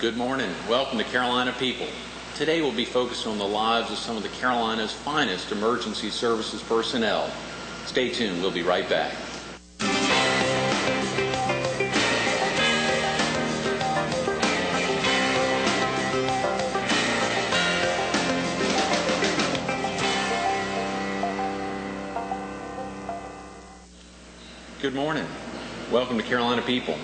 Good morning. Welcome to Carolina People. Today we'll be focused on the lives of some of the Carolina's finest emergency services personnel. Stay tuned. We'll be right back. Good morning. Welcome to Carolina People.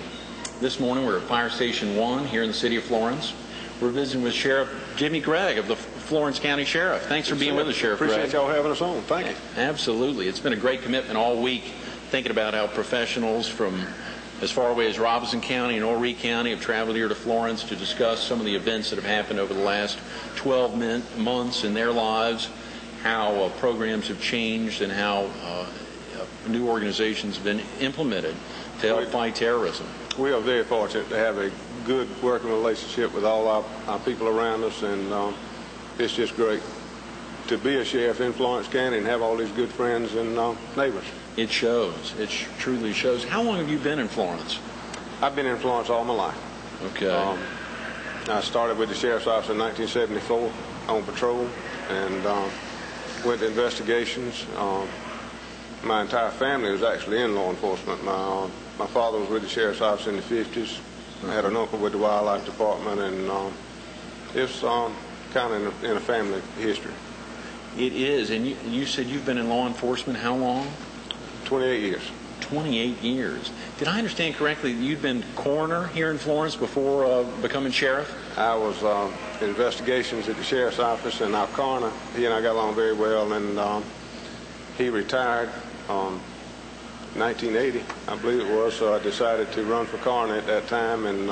This morning we're at Fire Station 1 here in the city of Florence. We're visiting with Sheriff Jimmy Gregg of the Florence County Sheriff. Thanks for being with us, Sheriff Gregg. Appreciate y'all having us on. Thank you. Absolutely. It's been a great commitment all week thinking about how professionals from as far away as Robeson County and Horry County have traveled here to Florence to discuss some of the events that have happened over the last 12 months in their lives, how programs have changed, and how new organizations have been implemented to help fight terrorism. We are very fortunate to have a good working relationship with all our people around us, and it's just great to be a sheriff in Florence County and have all these good friends and neighbors. It shows. It truly shows. How long have you been in Florence? I've been in Florence all my life. Okay. I started with the sheriff's office in 1974 on patrol and went to investigations. My entire family was actually in law enforcement. My father was with the sheriff's office in the 50s. I had an uncle with the wildlife department, and it's kind of in a family history. It is. And you said you've been in law enforcement how long? 28 years. 28 years. Did I understand correctly that you'd been coroner here in Florence before becoming sheriff? I was in investigations at the sheriff's office, and our coroner, he and I got along very well, and he retired 1980, I believe it was, so I decided to run for coroner at that time, and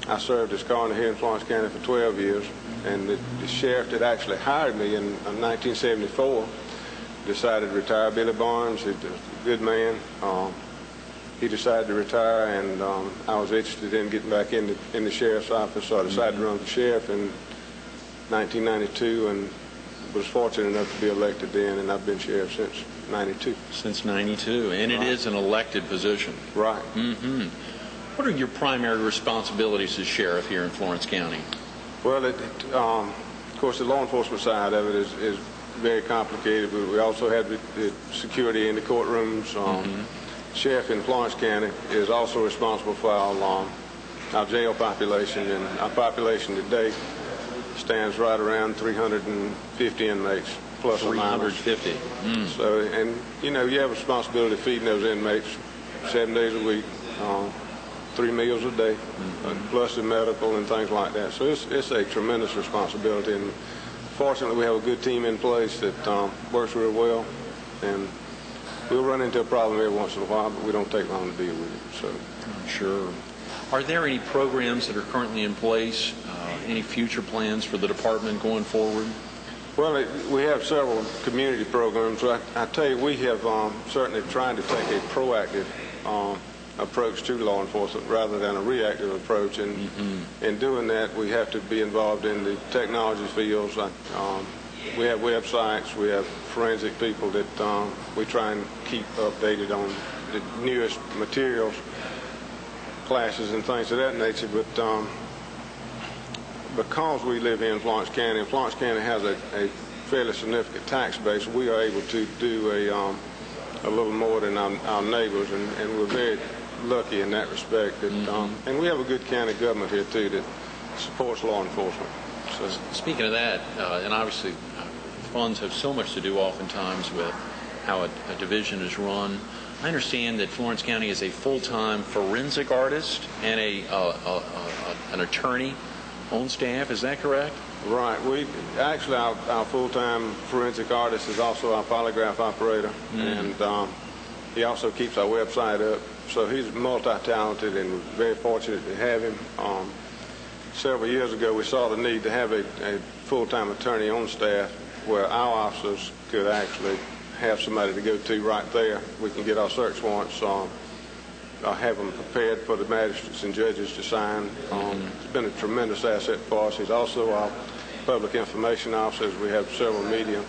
I served as coroner here in Florence County for 12 years, and the sheriff that actually hired me in 1974 decided to retire. Billy Barnes, he's a good man. He decided to retire, and I was interested in getting back in the sheriff's office, so I decided to run for sheriff in 1992, and was fortunate enough to be elected then, and I've been sheriff since 92. Since 92, and it is an elected position. Right. Mm-hmm. What are your primary responsibilities as sheriff here in Florence County? Well, of course, the law enforcement side of it is very complicated, but we also have the security in the courtrooms. Sheriff in Florence County is also responsible for our jail population, and our population today stands right around 350 inmates, plus or minus. 350. So, and you have a responsibility feeding those inmates 7 days a week, 3 meals a day, plus the medical and things like that. So it's a tremendous responsibility, and fortunately we have a good team in place that works real well, and we'll run into a problem every once in a while, but we don't take long to deal with it. So. Sure. Are there any programs that are currently in place, any future plans for the department going forward? Well, we have several community programs. I tell you, we have certainly tried to take a proactive approach to law enforcement rather than a reactive approach. And in doing that, we have to be involved in the technology fields. We have websites, we have forensic people that we try and keep updated on the newest materials, classes and things of that nature. But because we live here in Florence County, and Florence County has a fairly significant tax base, we are able to do a little more than our neighbors, and we're very lucky in that respect. That, and we have a good county government here too that supports law enforcement. So, speaking of that, and obviously funds have so much to do oftentimes with how a division is run. I understand that Florence County is a full-time forensic artist and an attorney on staff. Is that correct? Right. We actually, our full-time forensic artist is also our polygraph operator, and he also keeps our website up. So he's multi-talented, and we're very fortunate to have him. Several years ago, we saw the need to have a full-time attorney on staff where our officers could actually have somebody to go to right there. We can get our search warrants, have them prepared for the magistrates and judges to sign. It's been a tremendous asset for us. He's also our public information officer. We have several media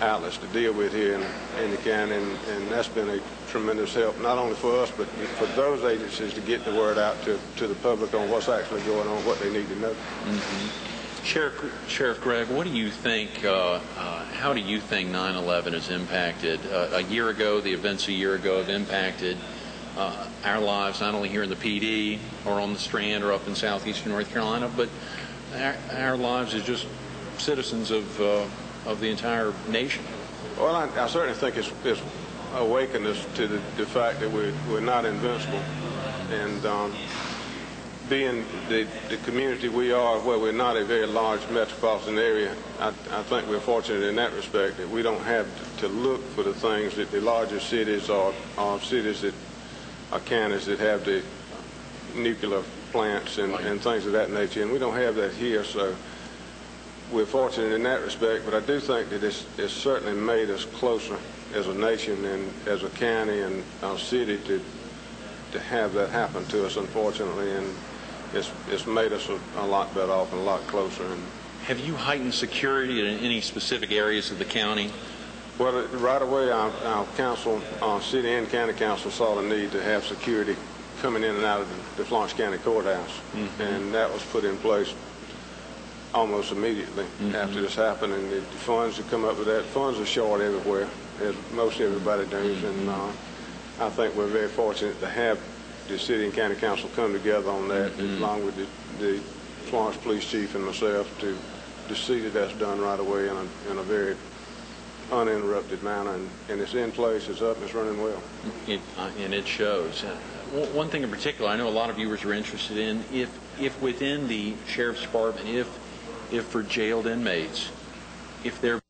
outlets to deal with here in the county, and that's been a tremendous help, not only for us, but for those agencies to get the word out to the public on what's actually going on, what they need to know. Sheriff Gregg, what do you think, how do you think 9/11 has impacted, a year ago, the events a year ago have impacted our lives, not only here in the PD or on the Strand or up in southeastern North Carolina, but our lives as just citizens of the entire nation? Well, I certainly think it's awakened us to the fact that we're not invincible, and being the community we are, where we're not a very large metropolitan area, I think we're fortunate in that respect that we don't have to look for the things that the larger cities or cities that are counties that have the nuclear plants and things of that nature, and we don't have that here, so we're fortunate in that respect. But I do think that it's certainly made us closer as a nation and as a county and our city to have that happen to us, unfortunately, and it's made us a lot better off and a lot closer. And have you heightened security in any specific areas of the county? Well, right away, our council, city and county council, saw the need to have security coming in and out of the Florence County Courthouse, and that was put in place almost immediately after this happened. And the funds that come up with that, funds are short everywhere, as most everybody knows, and I think we're very fortunate to have the city and county council come together on that, along with the Florence police chief and myself, to see that that's done right away in a very uninterrupted manner, and it's in place, it's up, and it's running well. And it shows. One thing in particular, I know a lot of viewers are interested in, if within the sheriff's department, if for jailed inmates, if they're